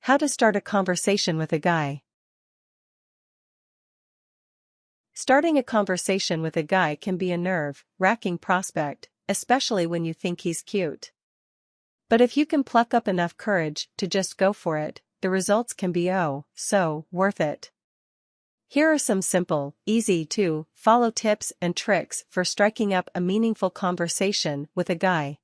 How to start a conversation with a guy. Starting a conversation with a guy can be a nerve-wracking prospect, especially when you think he's cute. But if you can pluck up enough courage to just go for it, the results can be so worth it. Here are some simple, easy-to-follow tips and tricks for striking up a meaningful conversation with a guy.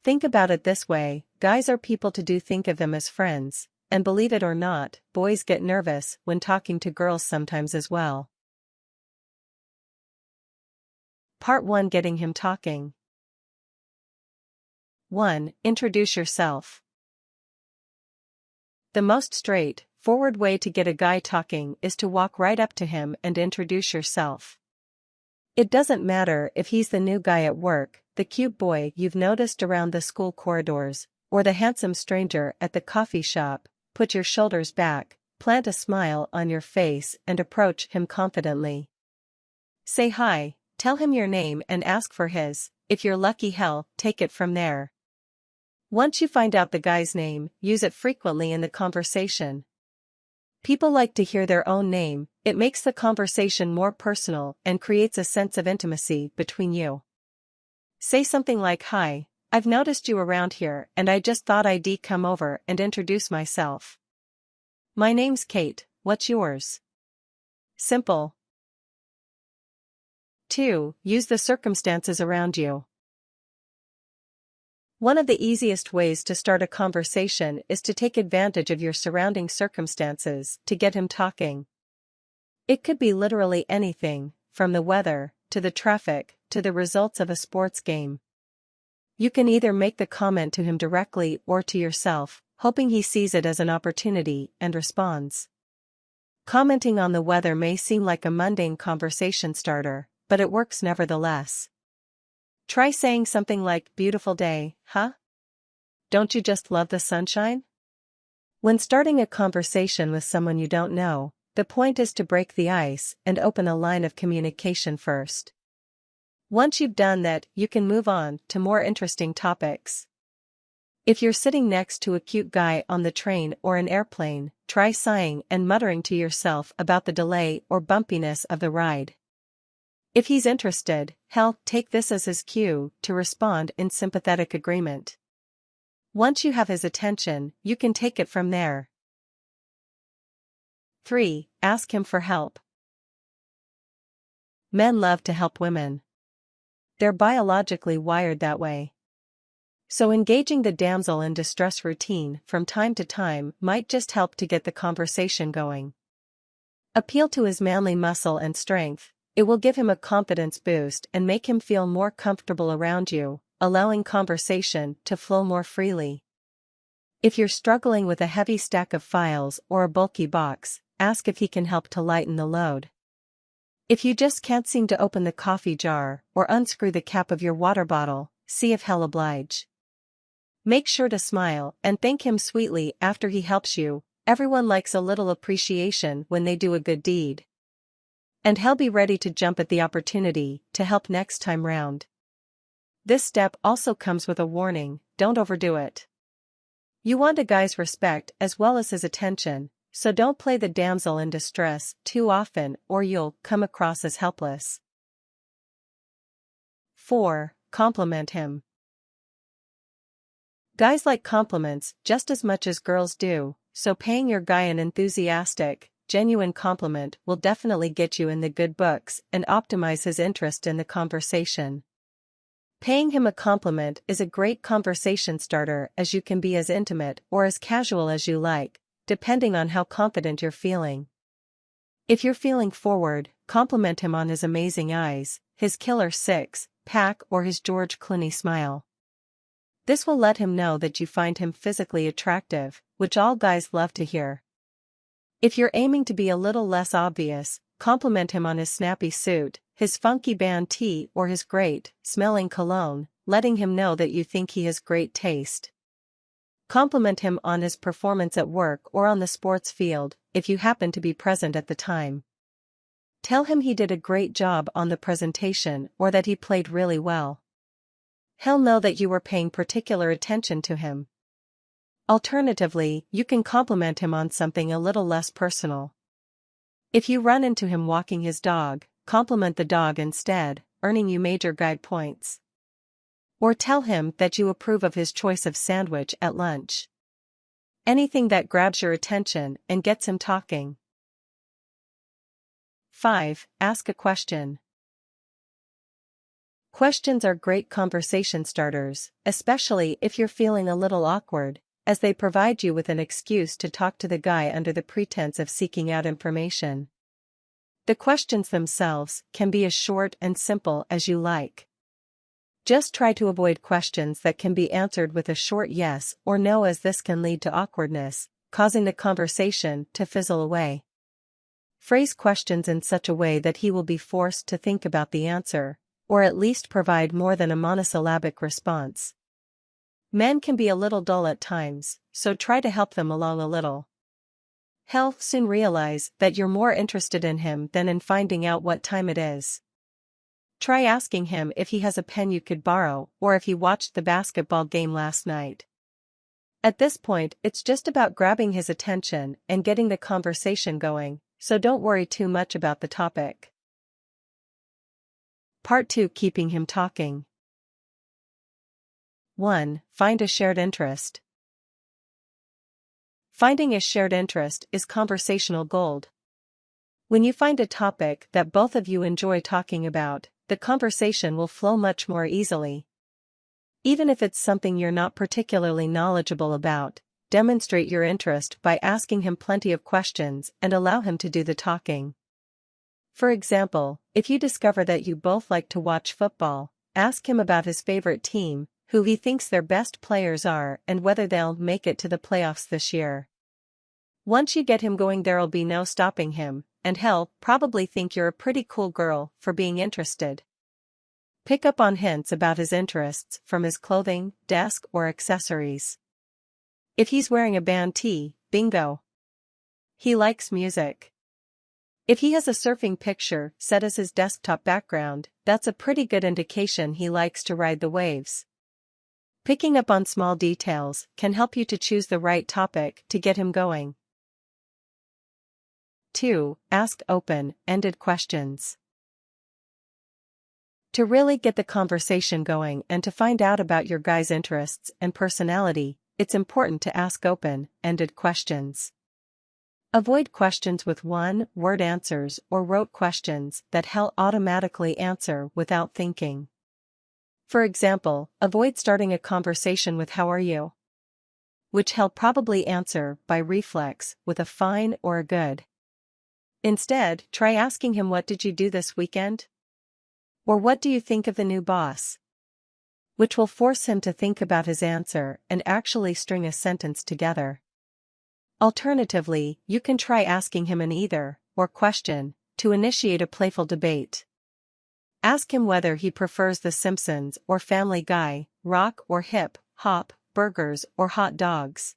Think about it this way: guys are people to think of them as friends, and believe it or not, boys get nervous when talking to girls sometimes as well. Part 1: Getting him talking. 1. Introduce yourself. The most straightforward way to get a guy talking is to walk right up to him and introduce yourself. It doesn't matter if he's the new guy at work, the cute boy you've noticed around the school corridors, or the handsome stranger at the coffee shop. Put your shoulders back, plant a smile on your face and approach him confidently. Say hi, tell him your name and ask for his. If you're lucky, hell, take it from there. Once you find out the guy's name, use it frequently in the conversation. People like to hear their own name. It makes the conversation more personal and creates a sense of intimacy between you. Say something like, "Hi, I've noticed you around here and I just thought I'd come over and introduce myself. My name's Kate, what's yours?" Simple. 2. Use the circumstances around you. One of the easiest ways to start a conversation is to take advantage of your surrounding circumstances to get him talking. It could be literally anything, from the weather, to the traffic, to the results of a sports game. You can either make the comment to him directly or to yourself, hoping he sees it as an opportunity and responds. Commenting on the weather may seem like a mundane conversation starter, but it works nevertheless. Try saying something like, "Beautiful day, huh? Don't you just love the sunshine?" When starting a conversation with someone you don't know, the point is to break the ice and open a line of communication first. Once you've done that, you can move on to more interesting topics. If you're sitting next to a cute guy on the train or an airplane, try sighing and muttering to yourself about the delay or bumpiness of the ride. If he's interested, hell, take this as his cue to respond in sympathetic agreement. Once you have his attention, you can take it from there. 3. Ask him for help. Men love to help women. They're biologically wired that way. So engaging the damsel in distress routine from time to time might just help to get the conversation going. Appeal to his manly muscle and strength. It will give him a confidence boost and make him feel more comfortable around you, allowing conversation to flow more freely. If you're struggling with a heavy stack of files or a bulky box, ask if he can help to lighten the load. If you just can't seem to open the coffee jar or unscrew the cap of your water bottle, see if he'll oblige. Make sure to smile and thank him sweetly after he helps you. Everyone likes a little appreciation when they do a good deed. And he'll be ready to jump at the opportunity to help next time round. This step also comes with a warning: don't overdo it. You want a guy's respect as well as his attention, so don't play the damsel in distress too often or you'll come across as helpless. 4. Compliment him. Guys like compliments just as much as girls do, so paying your guy an enthusiastic, genuine compliment will definitely get you in the good books and optimize his interest in the conversation. Paying him a compliment is a great conversation starter, as you can be as intimate or as casual as you like, depending on how confident you're feeling. If you're feeling forward, compliment him on his amazing eyes, his killer six-pack or his George Clooney smile. This will let him know that you find him physically attractive, which all guys love to hear. If you're aiming to be a little less obvious, compliment him on his snappy suit, his funky band tee or his great-smelling cologne, letting him know that you think he has great taste. Compliment him on his performance at work or on the sports field, if you happen to be present at the time. Tell him he did a great job on the presentation or that he played really well. He'll know that you were paying particular attention to him. Alternatively, you can compliment him on something a little less personal. If you run into him walking his dog, compliment the dog instead, earning you major guide points. Or tell him that you approve of his choice of sandwich at lunch. Anything that grabs your attention and gets him talking. 5. Ask a question. Questions are great conversation starters, especially if you're feeling a little awkward, as they provide you with an excuse to talk to the guy under the pretense of seeking out information. The questions themselves can be as short and simple as you like. Just try to avoid questions that can be answered with a short yes or no, as this can lead to awkwardness, causing the conversation to fizzle away. Phrase questions in such a way that he will be forced to think about the answer, or at least provide more than a monosyllabic response. Men can be a little dull at times, so try to help them along a little. He'll soon realize that you're more interested in him than in finding out what time it is. Try asking him if he has a pen you could borrow or if he watched the basketball game last night. At this point, it's just about grabbing his attention and getting the conversation going, so don't worry too much about the topic. Part 2. Keeping him talking. 1. Find a shared interest. Finding a shared interest is conversational gold. When you find a topic that both of you enjoy talking about, the conversation will flow much more easily. Even if it's something you're not particularly knowledgeable about, demonstrate your interest by asking him plenty of questions and allow him to do the talking. For example, if you discover that you both like to watch football, ask him about his favorite team, who he thinks their best players are, and whether they'll make it to the playoffs this year. Once you get him going, there'll be no stopping him, and he'll probably think you're a pretty cool girl for being interested. Pick up on hints about his interests from his clothing, desk, or accessories. If he's wearing a band tee, bingo! He likes music. If he has a surfing picture set as his desktop background, that's a pretty good indication he likes to ride the waves. Picking up on small details can help you to choose the right topic to get him going. 2. Ask open-ended questions. To really get the conversation going and to find out about your guy's interests and personality, it's important to ask open-ended questions. Avoid questions with one-word answers or rote questions that he'll automatically answer without thinking. For example, avoid starting a conversation with "How are you?" which he'll probably answer by reflex with a fine or a good. Instead, try asking him, "What did you do this weekend?" or "What do you think of the new boss?" which will force him to think about his answer and actually string a sentence together. Alternatively, you can try asking him an either-or question to initiate a playful debate. Ask him whether he prefers The Simpsons or Family Guy, rock or hip hop, burgers or hot dogs.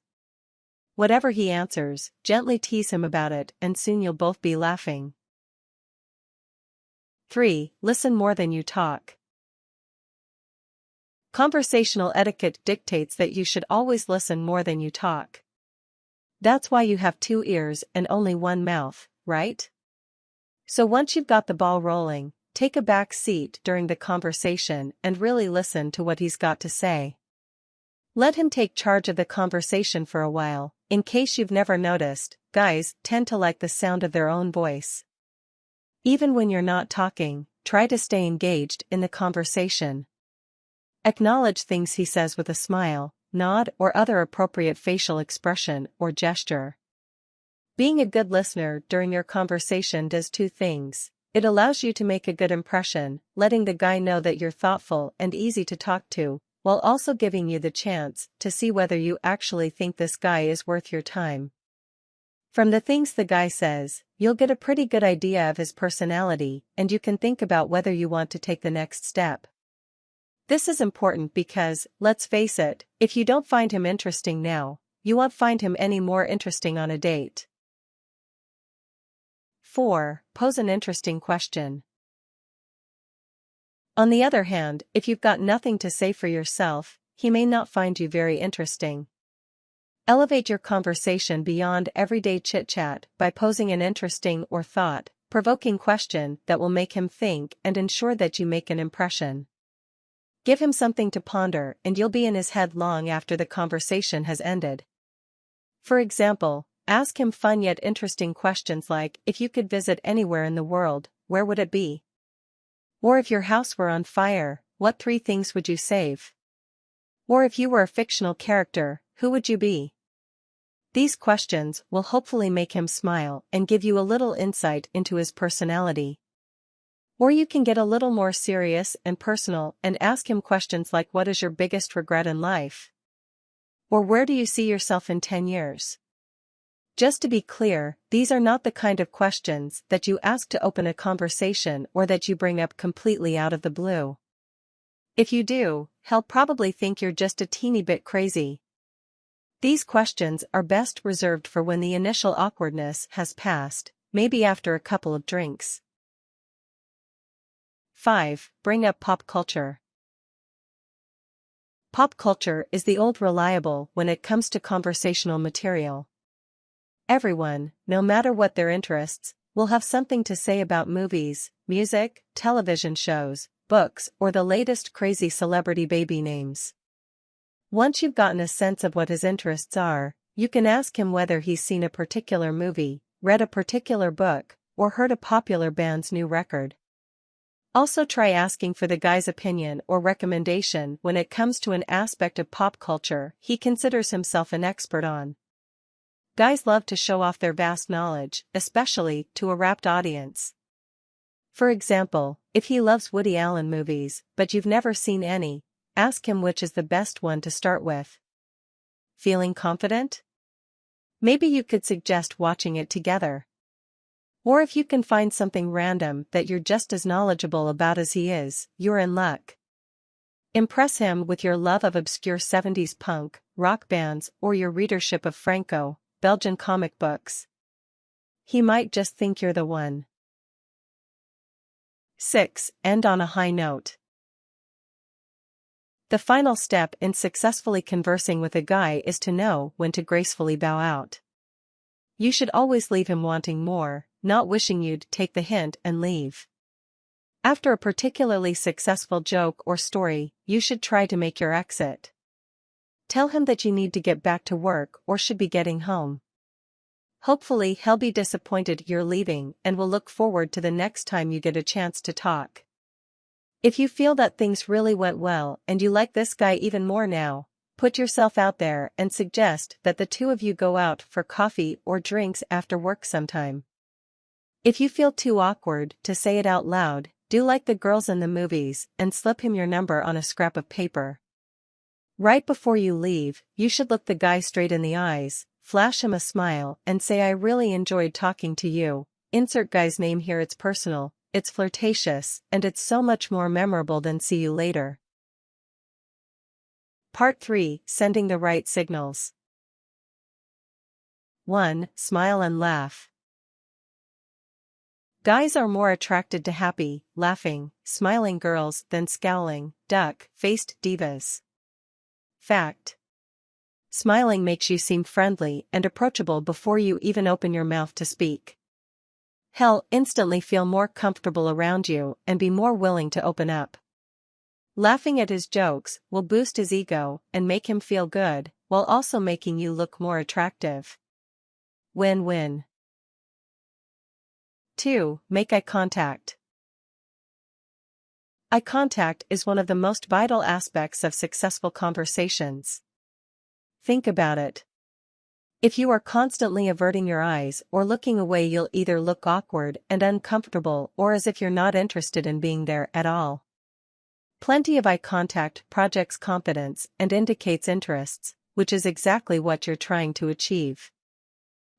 Whatever he answers, gently tease him about it, and soon you'll both be laughing. 3. Listen more than you talk. Conversational etiquette dictates that you should always listen more than you talk. That's why you have 2 ears and only 1 mouth, right? So once you've got the ball rolling, take a back seat during the conversation and really listen to what he's got to say. Let him take charge of the conversation for a while. In case you've never noticed, guys tend to like the sound of their own voice. Even when you're not talking, try to stay engaged in the conversation. Acknowledge things he says with a smile, nod, or other appropriate facial expression or gesture. Being a good listener during your conversation does 2 things. It allows you to make a good impression, letting the guy know that you're thoughtful and easy to talk to, while also giving you the chance to see whether you actually think this guy is worth your time. From the things the guy says, you'll get a pretty good idea of his personality, and you can think about whether you want to take the next step. This is important because, let's face it, if you don't find him interesting now, you won't find him any more interesting on a date. 4. Pose an interesting question. On the other hand, if you've got nothing to say for yourself, he may not find you very interesting. Elevate your conversation beyond everyday chit-chat by posing an interesting or thought-provoking question that will make him think and ensure that you make an impression. Give him something to ponder and you'll be in his head long after the conversation has ended. For example, ask him fun yet interesting questions like, if you could visit anywhere in the world, where would it be? Or if your house were on fire, what 3 things would you save? Or if you were a fictional character, who would you be? These questions will hopefully make him smile and give you a little insight into his personality. Or you can get a little more serious and personal and ask him questions like, what is your biggest regret in life? Or where do you see yourself in 10 years? Just to be clear, these are not the kind of questions that you ask to open a conversation or that you bring up completely out of the blue. If you do, he'll probably think you're just a teeny bit crazy. These questions are best reserved for when the initial awkwardness has passed, maybe after a couple of drinks. 5. Bring up pop culture. Pop culture is the old reliable when it comes to conversational material. Everyone, no matter what their interests, will have something to say about movies, music, television shows, books, or the latest crazy celebrity baby names. Once you've gotten a sense of what his interests are, you can ask him whether he's seen a particular movie, read a particular book, or heard a popular band's new record. Also try asking for the guy's opinion or recommendation when it comes to an aspect of pop culture he considers himself an expert on. Guys love to show off their vast knowledge, especially to a rapt audience. For example, if he loves Woody Allen movies, but you've never seen any, ask him which is the best one to start with. Feeling confident? Maybe you could suggest watching it together. Or if you can find something random that you're just as knowledgeable about as he is, you're in luck. Impress him with your love of obscure 70s punk, rock bands, or your readership of Belgian comic books. He might just think you're the one. 6. End on a high note. The final step in successfully conversing with a guy is to know when to gracefully bow out. You should always leave him wanting more, not wishing you'd take the hint and leave. After a particularly successful joke or story, you should try to make your exit. Tell him that you need to get back to work or should be getting home. Hopefully he'll be disappointed you're leaving and will look forward to the next time you get a chance to talk. If you feel that things really went well and you like this guy even more now, put yourself out there and suggest that the 2 of you go out for coffee or drinks after work sometime. If you feel too awkward to say it out loud, do like the girls in the movies and slip him your number on a scrap of paper. Right before you leave, you should look the guy straight in the eyes, flash him a smile and say, I really enjoyed talking to you. Insert guy's name here. It's personal, it's flirtatious, and it's so much more memorable than see you later. Part 3. Sending the right signals. 1. Smile and laugh. Guys are more attracted to happy, laughing, smiling girls than scowling, duck-faced divas. Fact. Smiling makes you seem friendly and approachable before you even open your mouth to speak. He'll instantly feel more comfortable around you and be more willing to open up. Laughing at his jokes will boost his ego and make him feel good, while also making you look more attractive. Win-win. 2. Make eye contact. Eye contact is one of the most vital aspects of successful conversations. Think about it. If you are constantly averting your eyes or looking away, you'll either look awkward and uncomfortable or as if you're not interested in being there at all. Plenty of eye contact projects confidence and indicates interests, which is exactly what you're trying to achieve.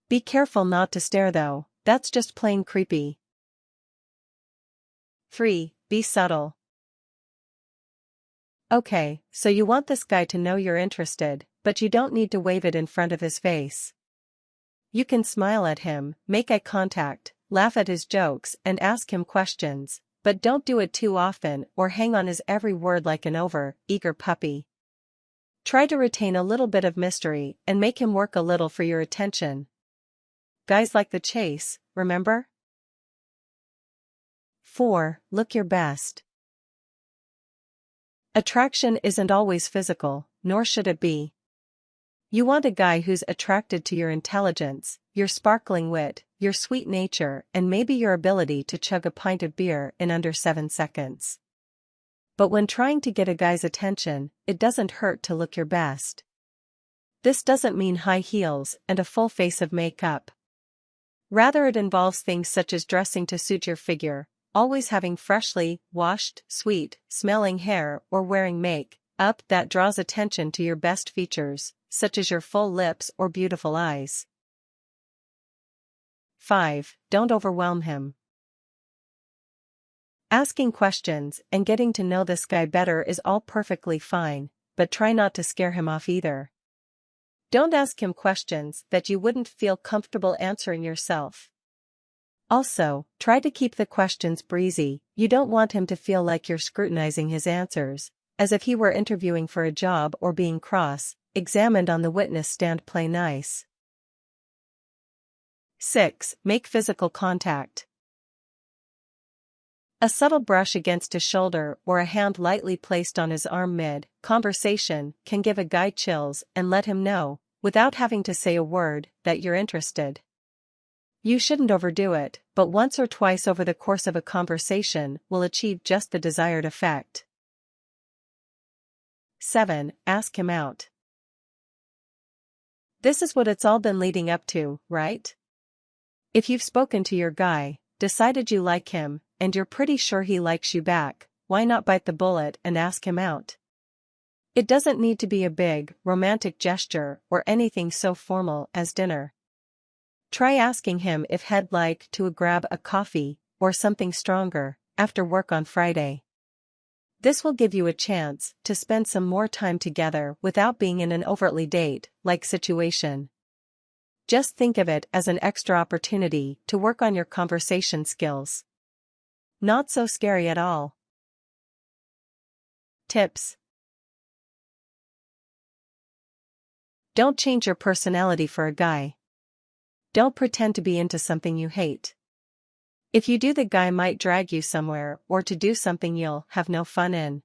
Be careful not to stare though, that's just plain creepy. 3. Be subtle. Okay, so you want this guy to know you're interested, but you don't need to wave it in front of his face. You can smile at him, make eye contact, laugh at his jokes and ask him questions, but don't do it too often or hang on his every word like an over-eager puppy. Try to retain a little bit of mystery and make him work a little for your attention. Guys like the chase, remember? 4. Look your best. Attraction isn't always physical, nor should it be. You want a guy who's attracted to your intelligence, your sparkling wit, your sweet nature, and maybe your ability to chug a pint of beer in under 7 seconds. But when trying to get a guy's attention, it doesn't hurt to look your best. This doesn't mean high heels and a full face of makeup. Rather, it involves things such as dressing to suit your figure, always having freshly washed, sweet-smelling hair, or wearing make-up that draws attention to your best features, such as your full lips or beautiful eyes. 5. Don't overwhelm him. Asking questions and getting to know this guy better is all perfectly fine, but try not to scare him off either. Don't ask him questions that you wouldn't feel comfortable answering yourself. Also, try to keep the questions breezy. You don't want him to feel like you're scrutinizing his answers, as if he were interviewing for a job or being cross-examined on the witness stand. Play nice. 6. Make physical contact. A subtle brush against his shoulder or a hand lightly placed on his arm mid-conversation can give a guy chills and let him know, without having to say a word, that you're interested. You shouldn't overdo it, but once or twice over the course of a conversation will achieve just the desired effect. 7. Ask him out. This is what it's all been leading up to, right? If you've spoken to your guy, decided you like him, and you're pretty sure he likes you back, why not bite the bullet and ask him out? It doesn't need to be a big, romantic gesture or anything so formal as dinner. Try asking him if he'd like to grab a coffee, or something stronger, after work on Friday. This will give you a chance to spend some more time together without being in an overtly date-like situation. Just think of it as an extra opportunity to work on your conversation skills. Not so scary at all. Tips. Don't change your personality for a guy. Don't pretend to be into something you hate. If you do, the guy might drag you somewhere or to do something you'll have no fun in.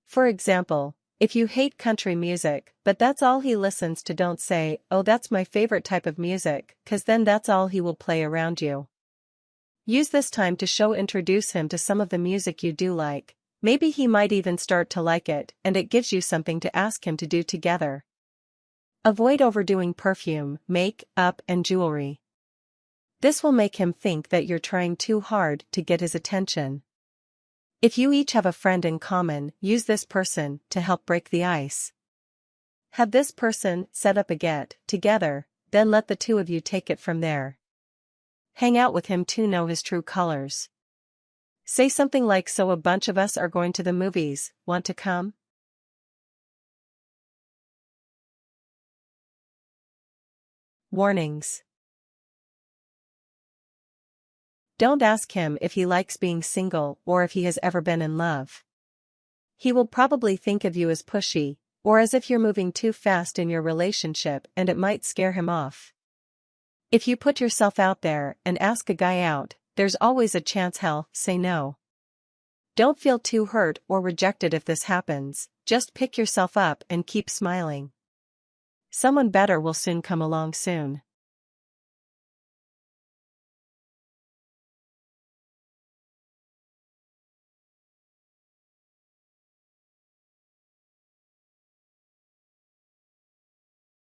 For example, if you hate country music, but that's all he listens to, don't say, "Oh, that's my favorite type of music," 'cause then that's all he will play around you. Use this time to introduce him to some of the music you do like. Maybe he might even start to like it, and it gives you something to ask him to do together. Avoid overdoing perfume, make-up, and jewelry. This will make him think that you're trying too hard to get his attention. If you each have a friend in common, use this person to help break the ice. Have this person set up a get-together, then let the two of you take it from there. Hang out with him to know his true colors. Say something like, "So a bunch of us are going to the movies, want to come?" Warnings. Don't ask him if he likes being single or if he has ever been in love. He will probably think of you as pushy, or as if you're moving too fast in your relationship, and it might scare him off. If you put yourself out there and ask a guy out, there's always a chance he'll say no. Don't feel too hurt or rejected if this happens, just pick yourself up and keep smiling. Someone better will soon come along soon.